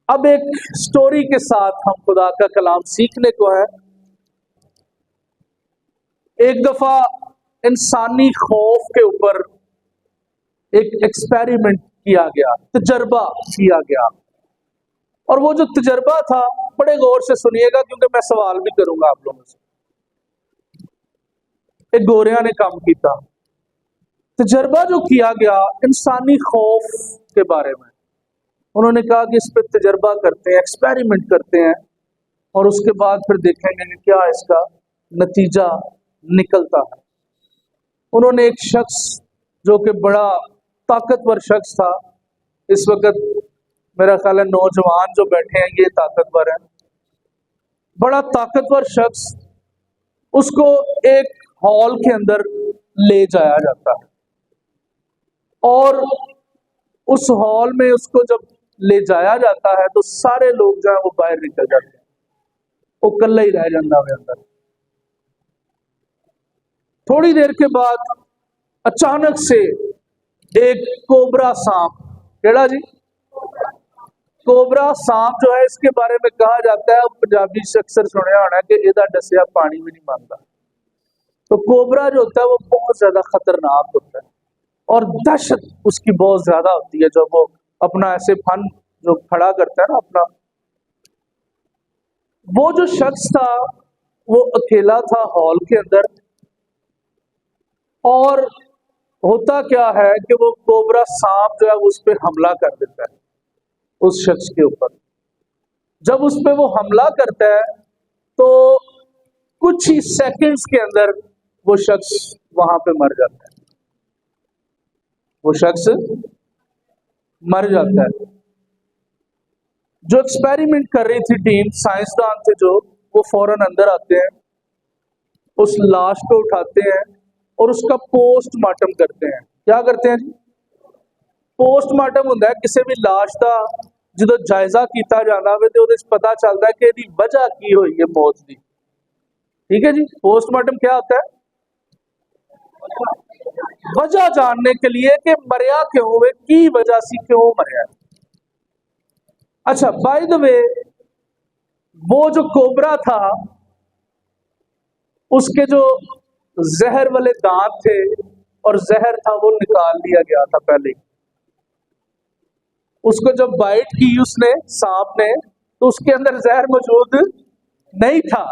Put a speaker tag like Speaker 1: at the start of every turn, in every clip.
Speaker 1: اب ایک سٹوری کے ساتھ ہم خدا کا کلام سیکھنے کو ہے۔ ایک دفعہ انسانی خوف کے اوپر ایک ایکسپیریمنٹ کیا گیا، تجربہ کیا گیا، اور وہ جو تجربہ تھا بڑے غور سے سنیے گا کیونکہ میں سوال بھی کروں گا آپ لوگوں سے۔ ایک گوریاں نے کام کیتا، تجربہ جو کیا گیا انسانی خوف کے بارے میں، انہوں نے کہا کہ اس پہ تجربہ کرتے ہیں، ایکسپیریمنٹ کرتے ہیں، اور اس کے بعد پھر دیکھیں گے کہ کیا اس کا نتیجہ نکلتا ہے۔ انہوں نے ایک شخص جو کہ بڑا طاقتور شخص تھا، اس وقت میرا خیال ہے نوجوان جو بیٹھے ہیں یہ طاقتور ہیں، بڑا طاقتور شخص، اس کو ایک ہال کے اندر لے جایا جاتا ہے، اور اس ہال میں اس کو جب لے جایا جاتا ہے تو سارے لوگ جو ہیں وہ باہر نکل جاتے ہیں، وہ کلا ہی رہ جاتا ہے اندر۔ تھوڑی دیر کے بعد اچانک سے ایک کوبرا سانپ، کیڑا جی؟ کوبرا سانپ جو ہے، اس کے بارے میں کہا جاتا ہے، پنجابی سے اکثر سنیا ہونا ہے کہ ایدہ ڈسیا پانی بھی نہیں مانگتا۔ تو کوبرا جو ہوتا ہے وہ بہت زیادہ خطرناک ہوتا ہے، اور دہشت اس کی بہت زیادہ ہوتی ہے جب وہ اپنا ایسے پھن جو کھڑا کرتا ہے نا اپنا۔ وہ جو شخص تھا وہ اکیلا تھا ہال کے اندر، اور ہوتا کیا ہے کہ وہ کوبرا سانپ جو ہے اس پہ حملہ کر دیتا ہے، اس شخص کے اوپر۔ جب اس پہ وہ حملہ کرتا ہے تو کچھ ہی سیکنڈز کے اندر وہ شخص وہاں پہ مر جاتا ہے، وہ شخص مر جاتا ہے۔ جو ایکسپیریمنٹ کر رہی تھی ٹیم، سائنسدان تھے جو، وہ فوراً اندر آتے ہیں، اس لاش کو اٹھاتے ہیں اور اس کا پوسٹ مارٹم کرتے ہیں۔ کیا کرتے ہیں جی؟ پوسٹ مارٹم ہوتا ہے کسی بھی لاش کا جدو جائزہ کیتا جانا ہوئے تو اس پتا چلتا ہے کہ یہ وجہ کی ہوئی ہے موت کی۔ ٹھیک ہے جی؟ پوسٹ مارٹم کیا ہوتا ہے؟ وجہ جاننے کے لیے کہ مریا کیوں ہوئے، کی وجہ سے کیوں مریا ہے۔ اچھا، بائی دا وے، وہ جو کوبرا تھا اس کے جو زہر والے دانت تھے اور زہر تھا وہ نکال لیا گیا تھا پہلے۔ اس کو جب بائٹ کی اس نے، سانپ نے، تو اس کے اندر زہر موجود نہیں تھا،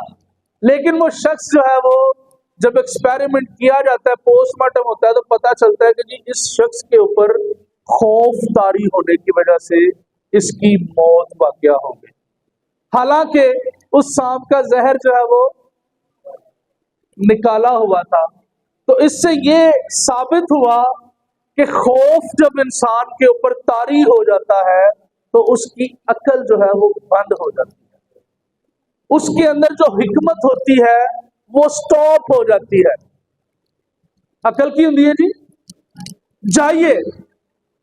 Speaker 1: لیکن وہ شخص جو ہے وہ جب ایکسپیریمنٹ کیا جاتا ہے، پوسٹ مارٹم ہوتا ہے، تو پتا چلتا ہے کہ جی اس شخص کے اوپر خوف طاری ہونے کی وجہ سے اس کی موت واقع ہو گئی، حالانکہ اس سانپ کا زہر جو ہے وہ نکالا ہوا تھا۔ تو اس سے یہ ثابت ہوا کہ خوف جب انسان کے اوپر طاری ہو جاتا ہے تو اس کی عقل جو ہے وہ بند ہو جاتی ہے، اس کے اندر جو حکمت ہوتی ہے وہ سٹاپ ہو جاتی ہے۔ عقل کی ہوندی ہے جی؟ جائیے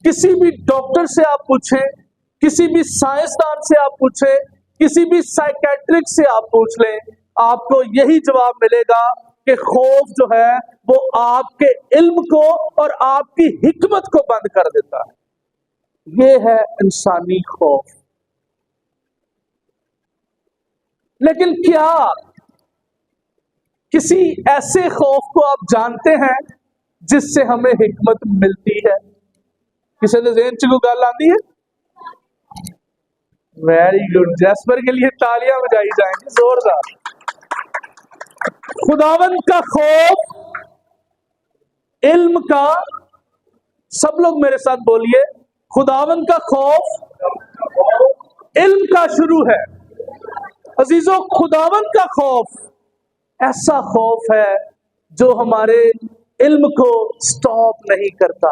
Speaker 1: کسی بھی ڈاکٹر سے آپ پوچھیں، کسی بھی سائنسدان سے آپ پوچھیں، کسی بھی سائیکیٹرک سے آپ پوچھ لیں، آپ کو یہی جواب ملے گا کہ خوف جو ہے وہ آپ کے علم کو اور آپ کی حکمت کو بند کر دیتا ہے۔ یہ ہے انسانی خوف۔ لیکن کیا کسی ایسے خوف کو آپ جانتے ہیں جس سے ہمیں حکمت ملتی ہے؟ کسی نے ذہن چ کوئی گل آتی ہے؟ ویری گڈ، جیسپر کے لیے تالیاں بجائی جائیں گی زوردار۔ خداوند کا خوف علم کا، سب لوگ میرے ساتھ بولیے، خداوند کا خوف علم کا شروع ہے۔ عزیزو، خداوند کا خوف ایسا خوف ہے جو ہمارے علم کو سٹاپ نہیں کرتا،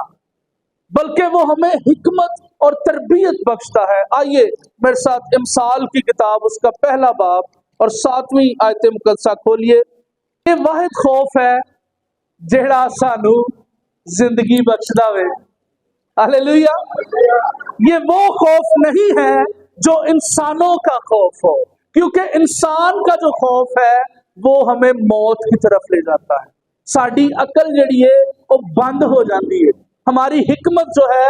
Speaker 1: بلکہ وہ ہمیں حکمت اور تربیت بخشتا ہے۔ آئیے میرے ساتھ امثال کی کتاب، اس کا پہلا باب اور 7ویں آیت مقدسہ کھولیے۔ یہ واحد خوف ہے جہڑا سانو زندگی بخشدا وے۔ ہاللیلویا۔ یہ وہ خوف نہیں ہے جو انسانوں کا خوف ہو، کیونکہ انسان کا جو خوف ہے وہ ہمیں موت کی طرف لے جاتا ہے۔ ساری عقل جڑی ہے وہ بند ہو جاتی ہے، ہماری حکمت جو ہے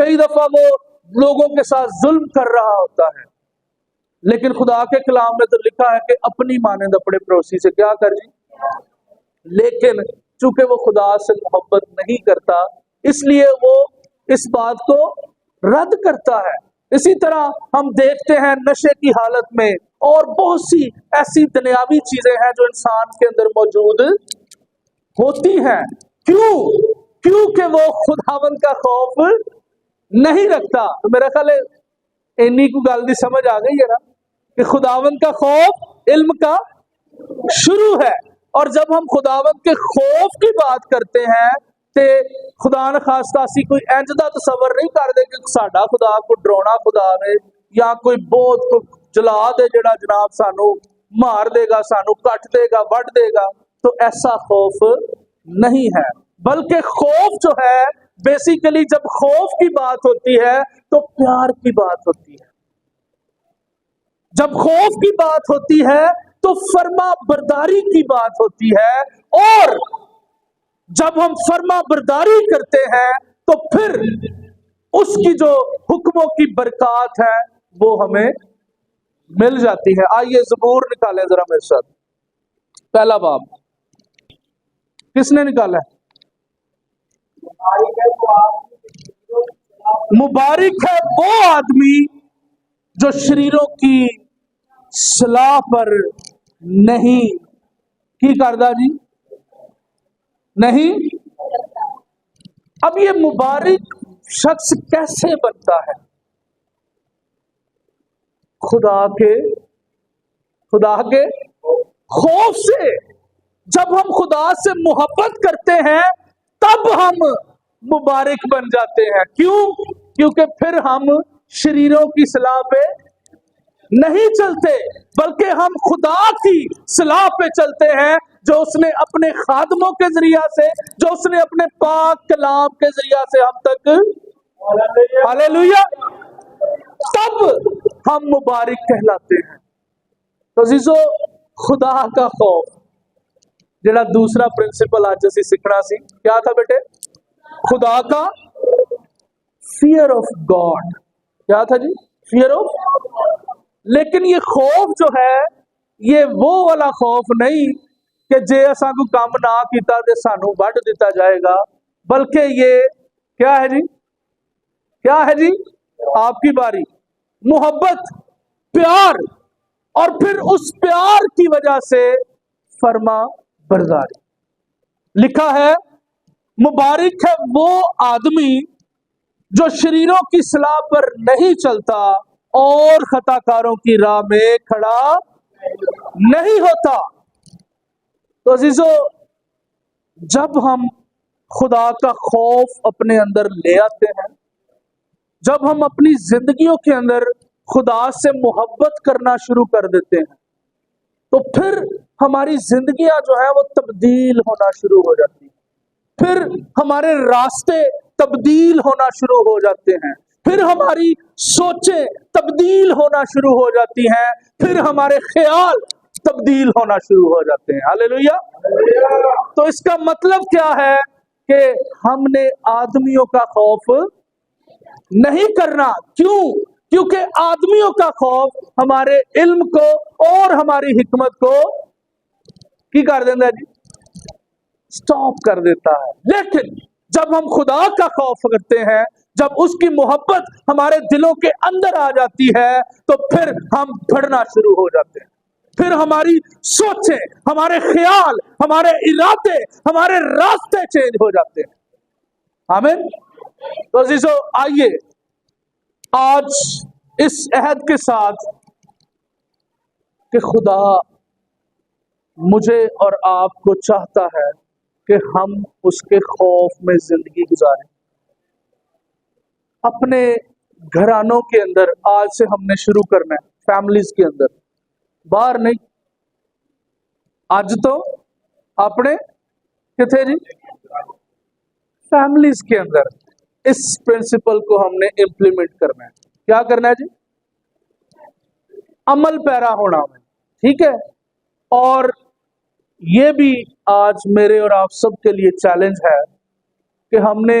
Speaker 1: کئی دفعہ وہ لوگوں کے ساتھ ظلم کر رہا ہوتا ہے، لیکن خدا کے کلام میں تو لکھا ہے کہ اپنی مانند اپنے پڑوسی سے کیا کر جی، لیکن چونکہ وہ خدا سے محبت نہیں کرتا اس لیے وہ اس بات کو رد کرتا ہے۔ اسی طرح ہم دیکھتے ہیں نشے کی حالت میں اور بہت سی ایسی دنیاوی چیزیں ہیں جو انسان کے اندر موجود ہوتی ہیں۔ کیونکہ وہ خداوند کا خوف نہیں رکھتا۔ تو میرا خیال ہے اینی کو گل دی سمجھ آ گئی ہے نا کہ خداوند کا خوف علم کا شروع ہے، اور جب ہم خداوند کے خوف کی بات کرتے ہیں تے خدا نخواستہ اسی کوئی انج دا تصور نہیں کرتے کہ ساڈا خدا کو ڈرونا خدا ہے یا کوئی بہت کو جلا دے جڑا جناب سانو مار دے گا، سانو کٹ دے گا، وڈ دے گا، تو ایسا خوف نہیں ہے۔ بلکہ خوف جو ہے بیسیکلی جب خوف کی بات ہوتی ہے تو پیار کی بات ہوتی ہے۔ جب خوف کی بات ہوتی ہے تو فرما برداری کی بات ہوتی ہے، اور جب ہم فرما برداری کرتے ہیں تو پھر اس کی جو حکموں کی برکات ہے وہ ہمیں مل جاتی ہے۔ آئیے زبور نکالیں ذرا میرے ساتھ، پہلا باب کس نے نکالا ہے؟ مبارک ہے وہ آدمی جو شریروں کی صلاح پر نہیں کی کردہ جی نہیں۔ اب یہ مبارک شخص کیسے بنتا ہے؟ خدا کے خوف سے۔ جب ہم خدا سے محبت کرتے ہیں تب ہم مبارک بن جاتے ہیں۔ کیونکہ پھر ہم شریروں کی صلاح پہ نہیں چلتے بلکہ ہم خدا کی صلاح پہ چلتے ہیں، جو اس نے اپنے خادموں کے ذریعہ سے، جو اس نے اپنے پاک کلام کے ذریعہ سے ہم تک، ہاللیلویہ، تب ہم مبارک کہلاتے ہیں۔ تو عزیزو، خدا کا خوف جڑا دوسرا پرنسپل آج اسی سیکھنا سی، کیا تھا بیٹے؟ خدا کا فیئر آف گاڈ۔ کیا تھا جی؟ Fear of. لیکن یہ خوف جو ہے یہ وہ والا خوف نہیں کہ جے اساں کو کام نہ کیتا تے سانو وڈ دیتا جائے گا، بلکہ یہ کیا ہے جی؟ کیا ہے جی؟ آپ کی باری، محبت، پیار، اور پھر اس پیار کی وجہ سے فرما برداری۔ لکھا ہے مبارک ہے وہ آدمی جو شریروں کی صلاح پر نہیں چلتا اور خطا کاروں کی راہ میں کھڑا نہیں ہوتا۔ تو عزیزو، جب ہم خدا کا خوف اپنے اندر لے آتے ہیں، جب ہم اپنی زندگیوں کے اندر خدا سے محبت کرنا شروع کر دیتے ہیں تو پھر ہماری زندگیاں جو ہیں وہ تبدیل ہونا شروع ہو جاتی ہیں، پھر ہمارے راستے تبدیل ہونا شروع ہو جاتے ہیں، پھر ہماری سوچیں تبدیل ہونا شروع ہو جاتی ہیں، پھر ہمارے خیال تبدیل ہونا شروع ہو جاتے ہیں۔ ہاللیلویہ۔ تو اس کا مطلب کیا ہے کہ ہم نے آدمیوں کا خوف نہیں کرنا۔ کیونکہ آدمیوں کا خوف ہمارے علم کو اور ہماری حکمت کو کی کر دیتا ہے جی؟ سٹاپ کر دیتا ہے۔ لیکن جب ہم خدا کا خوف کرتے ہیں، جب اس کی محبت ہمارے دلوں کے اندر آ جاتی ہے تو پھر ہم بڑھنا شروع ہو جاتے ہیں، پھر ہماری سوچیں، ہمارے خیال، ہمارے ارادے، ہمارے راستے چینج ہو جاتے ہیں۔ آمین۔ تو عزیزو، آئیے آج اس عہد کے ساتھ کہ خدا مجھے اور آپ کو چاہتا ہے کہ ہم اس کے خوف میں زندگی گزاریں، اپنے گھرانوں کے اندر آج سے ہم نے شروع کرنا ہے، فیملیز کے اندر، باہر نہیں۔ آج تو اپنے کتنے جی؟ فیملیز کے اندر اس پرنسپل کو ہم نے امپلیمنٹ کرنا ہے۔ کیا کرنا ہے جی؟ عمل پیرا ہونا ہے، ٹھیک ہے؟ اور یہ بھی آج میرے اور آپ سب کے لیے چیلنج ہے کہ ہم نے